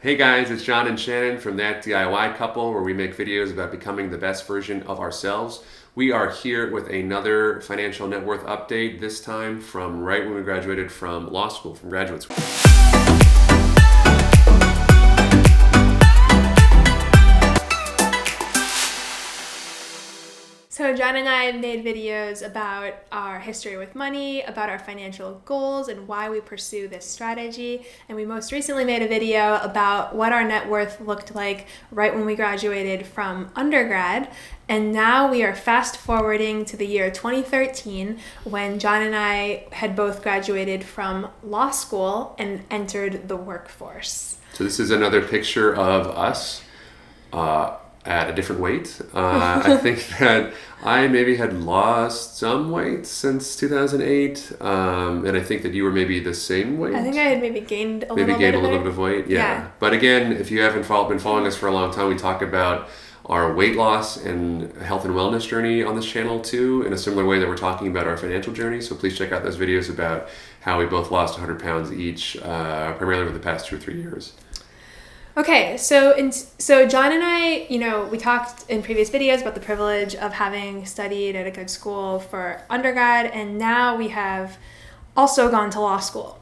Hey guys, it's John and Shannon from ThatDIYCouple, where we make videos about becoming the best version of ourselves. We are here with another financial net worth update, this time from right when we graduated from law school, from graduate school. So John and I made videos about our history with money, about our financial goals, and why we pursue this strategy. And we most recently made a video about what our net worth looked like right when we graduated from undergrad. And now we are fast forwarding to the year 2013 when John and I had both graduated from law school and entered the workforce. So this is another picture of us at a different weight. I think that I maybe had lost some weight since 2008, and I think that you were maybe the same weight. I think I had maybe gained a Maybe little gained bit a little bit of weight, yeah. But again, if you haven't been following us for a long time, we talk about our weight loss and health and wellness journey on this channel too, in a similar way that we're talking about our financial journey. So please check out those videos about how we both lost 100 pounds each, primarily over the past 2 or 3 years. Okay, so John and I, we talked in previous videos about the privilege of having studied at a good school for undergrad, and now we have also gone to law school.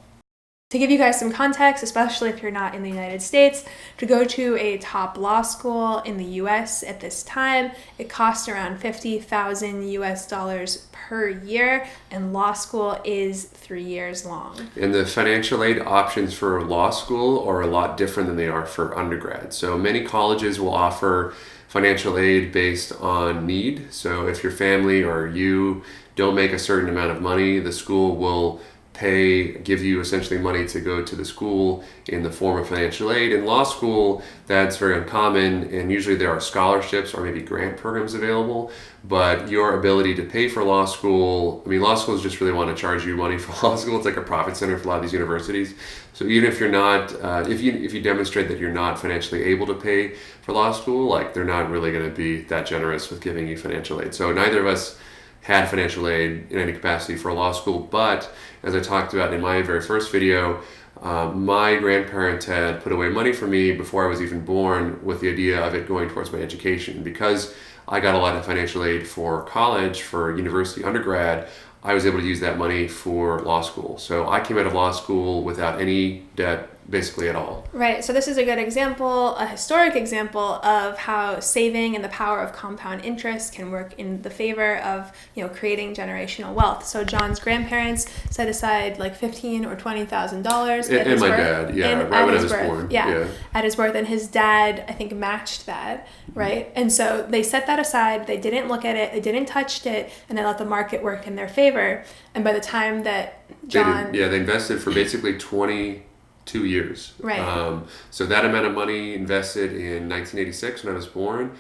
To give you guys some context, especially if you're not in the United States, to go to a top law school in the US at this time, it costs around $50,000 per year, and law school is 3 years long. And the financial aid options for law school are a lot different than they are for undergrad. So many colleges will offer financial aid based on need. So if your family or you don't make a certain amount of money, the school will give you essentially money to go to the school in the form of financial aid. In law school, that's very uncommon, and usually there are scholarships or maybe grant programs available, but your ability to pay for law school, law schools just really want to charge you money for law school. It's like a profit center for a lot of these universities. So even if you're not, if you demonstrate that you're not financially able to pay for law school, they're not really going to be that generous with giving you financial aid. So neither of us had financial aid in any capacity for law school, but as I talked about in my very first video, my grandparents had put away money for me before I was even born with the idea of it going towards my education. Because I got a lot of financial aid for college, for university, undergrad, I was able to use that money for law school. So I came out of law school without any debt basically at all. Right. So this is a good example, a historic example of how saving and the power of compound interest can work in the favor of, creating generational wealth. So John's grandparents set aside like $15,000 or $20,000 and my dad, right when I was born. Yeah, at his birth, and his dad, I think, matched that, right? Mm-hmm. And so they set that aside. They didn't look at it. They didn't touch it, and they let the market work in their favor. And by the time that John, they invested for basically 22 years. Right. So that amount of money invested in 1986 when I was born,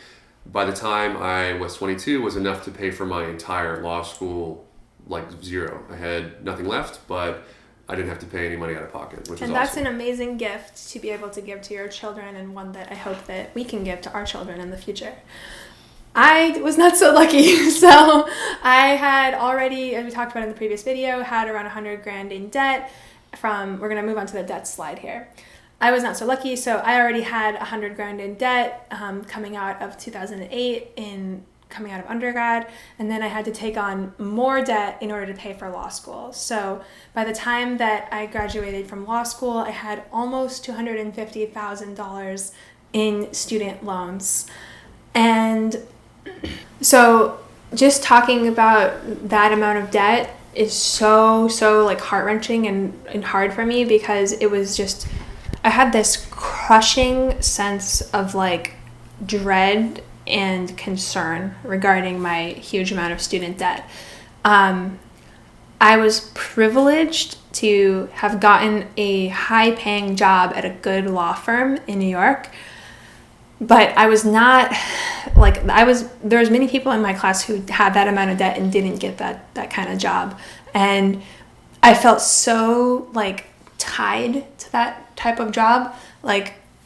by the time I was 22, was enough to pay for my entire law school, zero. I had nothing left, but I didn't have to pay any money out of pocket, which is awesome. And that's an amazing gift to be able to give to your children, and one that I hope that we can give to our children in the future. I was not so lucky. So I had already, as we talked about in the previous video, had around $100,000 in debt. We're going to move on to the debt slide here. I was not so lucky, so I already had $100,000 in debt coming out of 2008 coming out of undergrad, and then I had to take on more debt in order to pay for law school. So by the time that I graduated from law school, I had almost $250,000 in student loans. And so just talking about that amount of debt is so heart-wrenching and hard for me, because it was just, I had this crushing sense of dread and concern regarding my huge amount of student debt. I was privileged to have gotten a high-paying job at a good law firm in New York, but I was not there's many people in my class who had that amount of debt and didn't get that kind of job. And I felt so tied to that type of job.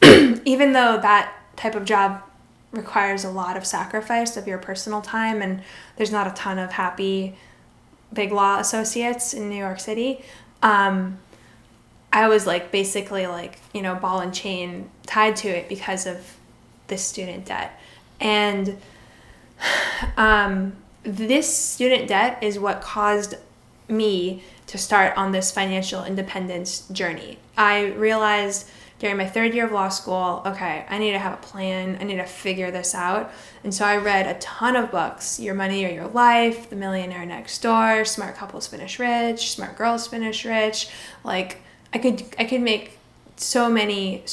Even though that type of job requires a lot of sacrifice of your personal time, and there's not a ton of happy big law associates in New York City, I was like basically like, ball and chain tied to it because of this student debt. And this student debt is what caused me to start on this financial independence journey. I realized during my third year of law school, okay, I need to have a plan. I need to figure this out. And so I read a ton of books: Your Money or Your Life, The Millionaire Next Door, Smart Couples Finish Rich, Smart Girls Finish Rich. Like I could make so many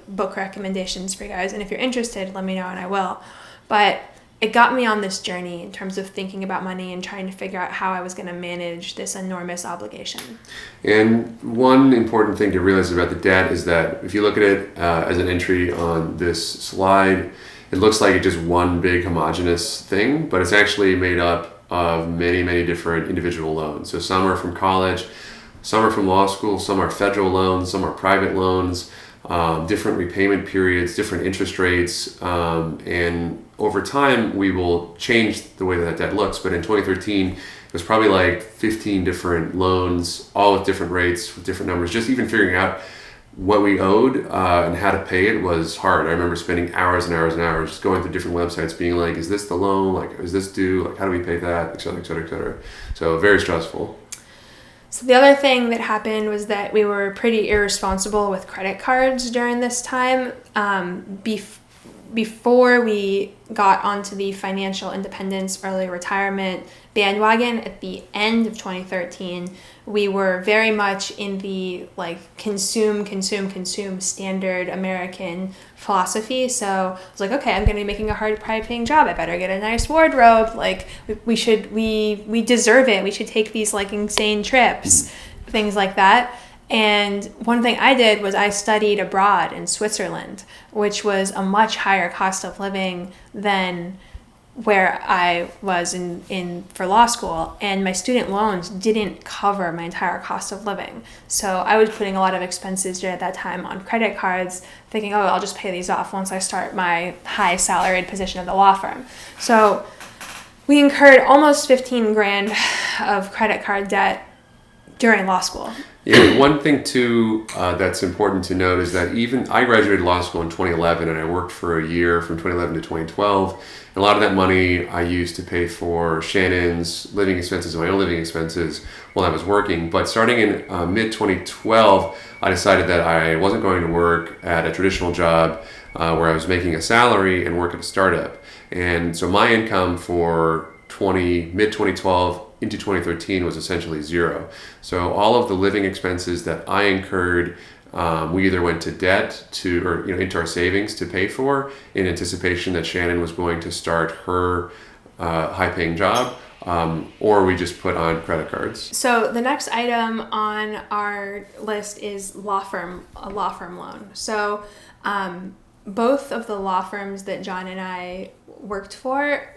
book recommendations for you guys. And if you're interested, let me know and I will. But it got me on this journey in terms of thinking about money and trying to figure out how I was going to manage this enormous obligation. And one important thing to realize about the debt is that if you look at it as an entry on this slide, it looks like it's just one big homogeneous thing, but it's actually made up of many, many different individual loans. So some are from college, some are from law school, some are federal loans, some are private loans, different repayment periods, different interest rates, and over time we will change the way that debt looks. But in 2013, it was probably like 15 different loans, all with different rates, with different numbers. Just even figuring out what we owed and how to pay it was hard. I remember spending hours and hours and hours just going through different websites being like, is this the loan? Like, is this due? Like, how do we pay that? Et cetera, et cetera, et cetera. So very stressful. So the other thing that happened was that we were pretty irresponsible with credit cards during this time. Before we got onto the financial independence, early retirement bandwagon at the end of 2013, we were very much in the like consume standard American philosophy. So I was like, okay, I'm going to be making a hard paying job. I better get a nice wardrobe. Like we deserve it. We should take these like insane trips, things like that. And one thing I did was I studied abroad in Switzerland, which was a much higher cost of living than where I was in for law school, and my student loans didn't cover my entire cost of living. So I was putting a lot of expenses at that time on credit cards, thinking, oh, I'll just pay these off once I start my high salaried position at the law firm. So we incurred almost 15 grand of credit card debt during law school. Yeah, one thing too that's important to note is that even I graduated law school in 2011 and I worked for a year from 2011 to 2012. And a lot of that money I used to pay for Shannon's living expenses and my own living expenses while I was working. But starting in mid-2012, I decided that I wasn't going to work at a traditional job where I was making a salary and work at a startup. And so my income for mid-2012 into 2013 was essentially zero. So all of the living expenses that I incurred, we either went to debt or into our savings to pay for in anticipation that Shannon was going to start her high-paying job, or we just put on credit cards. So the next item on our list is a law firm loan. So both of the law firms that John and I worked for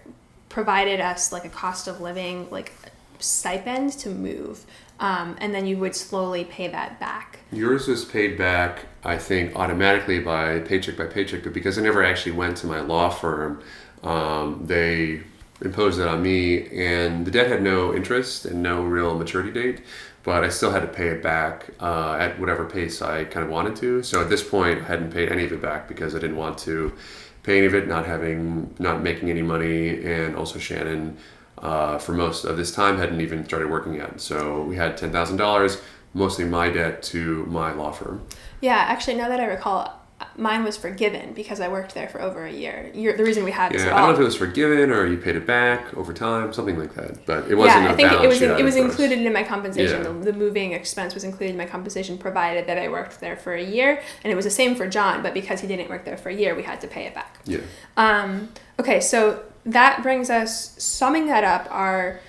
provided us like a cost of living like stipend to move, and then you would slowly pay that back. Yours was paid back, I think, automatically by paycheck, but because I never actually went to my law firm, they imposed it on me, and the debt had no interest and no real maturity date, but I still had to pay it back at whatever pace I kind of wanted to. So at this point, I hadn't paid any of it back because I didn't want to pay any of it, not making any money, and also Shannon, for most of this time, hadn't even started working yet. So we had $10,000, mostly my debt to my law firm. Yeah, actually, now that I recall, mine was forgiven because I worked there for over a year. The reason we had this at all. I don't know if it was forgiven or you paid it back over time, something like that. But it wasn't a balance sheet item. I think it was included in my compensation. Yeah. The moving expense was included in my compensation, provided that I worked there for a year. And it was the same for John, but because he didn't work there for a year, we had to pay it back. Yeah. Okay, so that brings us, summing that up, are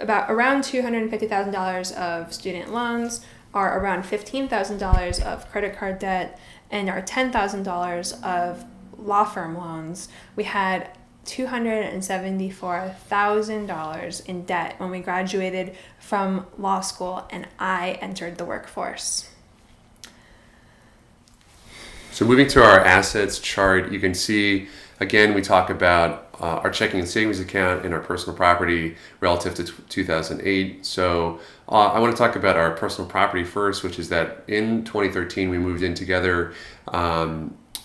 around $250,000 of student loans, are around $15,000 of credit card debt, and our $10,000 of law firm loans. We had $274,000 in debt when we graduated from law school and I entered the workforce. So moving to our assets chart, you can see Again, we talk about our checking and savings account and our personal property relative to 2008. So I want to talk about our personal property first, which is that in 2013 we moved in together.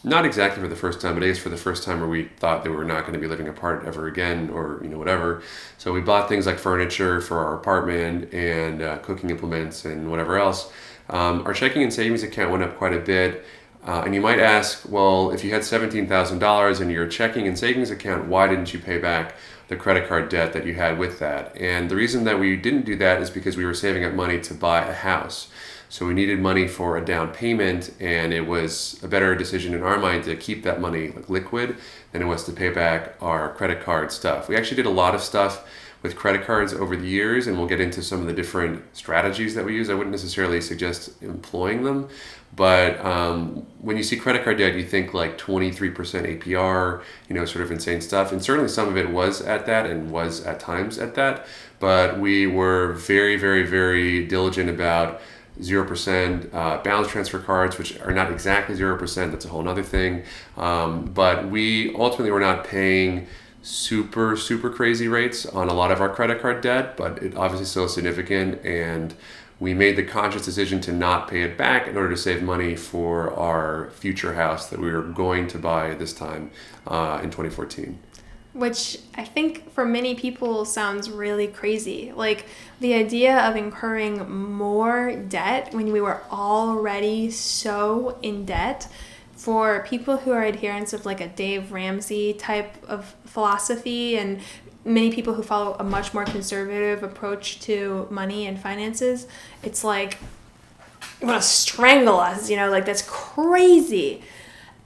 Not exactly for the first time, but I guess for the first time where we thought that we were not going to be living apart ever again, or whatever. So we bought things like furniture for our apartment and cooking implements and whatever else. Our checking and savings account went up quite a bit. And you might ask, well, if you had $17,000 in your checking and savings account, why didn't you pay back the credit card debt that you had with that? And the reason that we didn't do that is because we were saving up money to buy a house. So we needed money for a down payment, and it was a better decision in our mind to keep that money liquid than it was to pay back our credit card stuff. We actually did a lot of stuff with credit cards over the years, and we'll get into some of the different strategies that we use. I wouldn't necessarily suggest employing them, but when you see credit card debt, you think like 23% APR, sort of insane stuff. And certainly some of it was at that and was at times at that, but we were very, very, very diligent about 0% balance transfer cards, which are not exactly 0%. That's a whole other thing. But we ultimately were not paying super crazy rates on a lot of our credit card debt, but it obviously still is significant, and we made the conscious decision to not pay it back in order to save money for our future house that we were going to buy this time in 2014. Which I think for many people sounds really crazy. Like the idea of incurring more debt when we were already so in debt. For people who are adherents of like a Dave Ramsey type of philosophy, and many people who follow a much more conservative approach to money and finances, it's like, you want to strangle us, like that's crazy.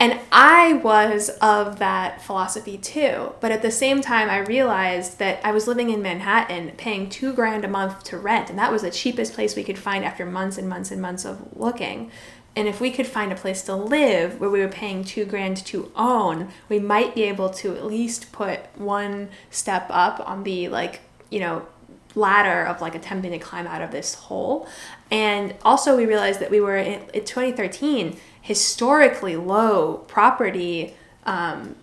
And I was of that philosophy too. But at the same time, I realized that I was living in Manhattan paying $2,000 a month to rent. And that was the cheapest place we could find after months and months and months of looking. And if we could find a place to live where we were paying $2,000 to own, we might be able to at least put one step up on the ladder of like attempting to climb out of this hole. And also we realized that we were in 2013 historically low property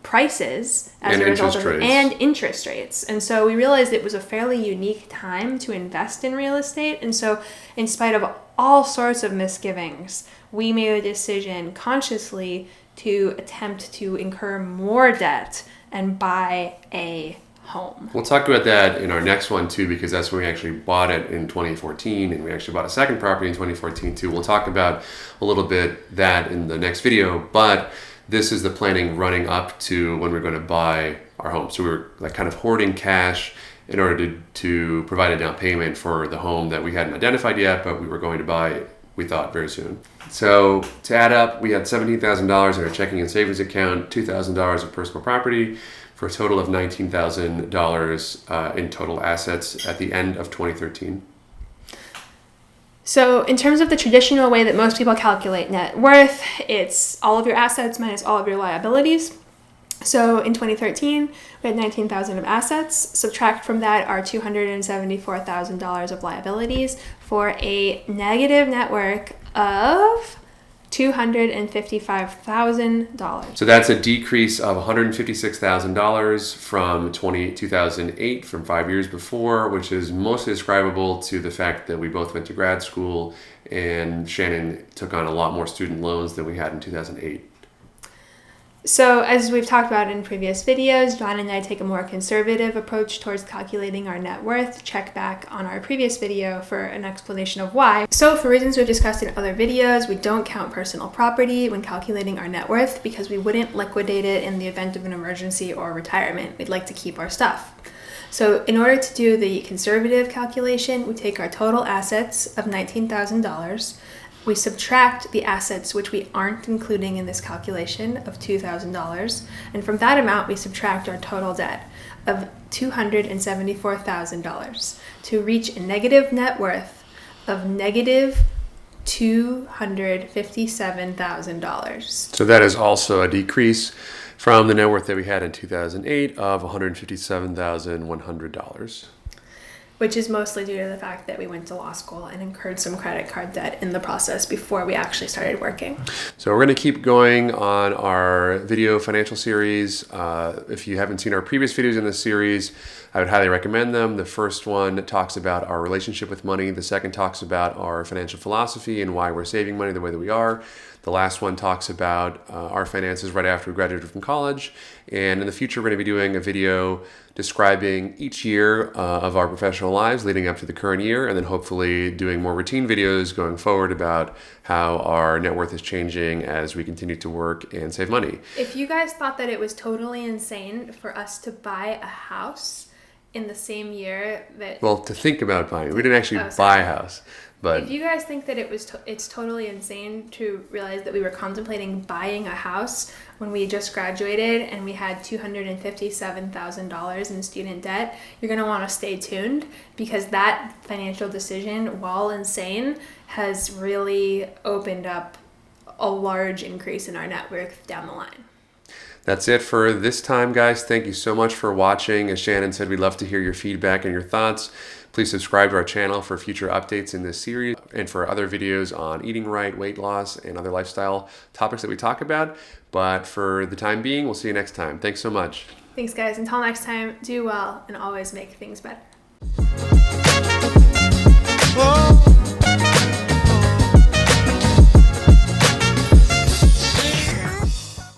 prices as a result of and interest rates. And so we realized it was a fairly unique time to invest in real estate. And so in spite of all sorts of misgivings, we made a decision consciously to attempt to incur more debt and buy a home. We'll talk about that in our next one too, because that's when we actually bought it in 2014, and we actually bought a second property in 2014 too. We'll talk about a little bit that in the next video, but this is the planning running up to when we're going to buy our home. So we were like kind of hoarding cash in order to provide a down payment for the home that we hadn't identified yet, but we were going to buy, we thought, very soon. So to add up, we had $17,000 in our checking and savings account, $2,000 of personal property, for a total of $19,000 in total assets at the end of 2013. So in terms of the traditional way that most people calculate net worth, it's all of your assets minus all of your liabilities. So in 2013, we had $19,000 of assets. Subtract from that our $274,000 of liabilities for a negative net worth of $255,000. So that's a decrease of $156,000 from 2008, from 5 years before, which is mostly ascribable to the fact that we both went to grad school and Shannon took on a lot more student loans than we had in 2008. So as we've talked about in previous videos, John and I take a more conservative approach towards calculating our net worth. Check back on our previous video for an explanation of why. So for reasons we've discussed in other videos, we don't count personal property when calculating our net worth because we wouldn't liquidate it in the event of an emergency or retirement. We'd like to keep our stuff. So in order to do the conservative calculation, we take our total assets of $19,000. We subtract the assets which we aren't including in this calculation of $2,000, and from that amount we subtract our total debt of $274,000 to reach a negative net worth of negative $257,000. So that is also a decrease from the net worth that we had in 2008 of $157,100. which is mostly due to the fact that we went to law school and incurred some credit card debt in the process before we actually started working. So we're going to keep going on our video financial series. If you haven't seen our previous videos in this series, I would highly recommend them. The first one talks about our relationship with money. The second talks about our financial philosophy and why we're saving money the way that we are. The last one talks about our finances right after we graduated from college. And in the future, we're going to be doing a video describing each year of our professional lives leading up to the current year, and then hopefully doing more routine videos going forward about how our net worth is changing as we continue to work and save money. If you guys thought that it was totally insane for us to buy a house in the same year that... Well, to think about buying. We didn't actually buy a house. But if you guys think that it's totally insane to realize that we were contemplating buying a house when we just graduated and we had $257,000 in student debt, you're going to want to stay tuned, because that financial decision, while insane, has really opened up a large increase in our net worth down the line. That's it for this time, guys. Thank you so much for watching. As Shannon said, we'd love to hear your feedback and your thoughts. Please subscribe to our channel for future updates in this series and for other videos on eating right, weight loss, and other lifestyle topics that we talk about. But for the time being, we'll see you next time. Thanks so much. Thanks, guys. Until next time, do well and always make things better.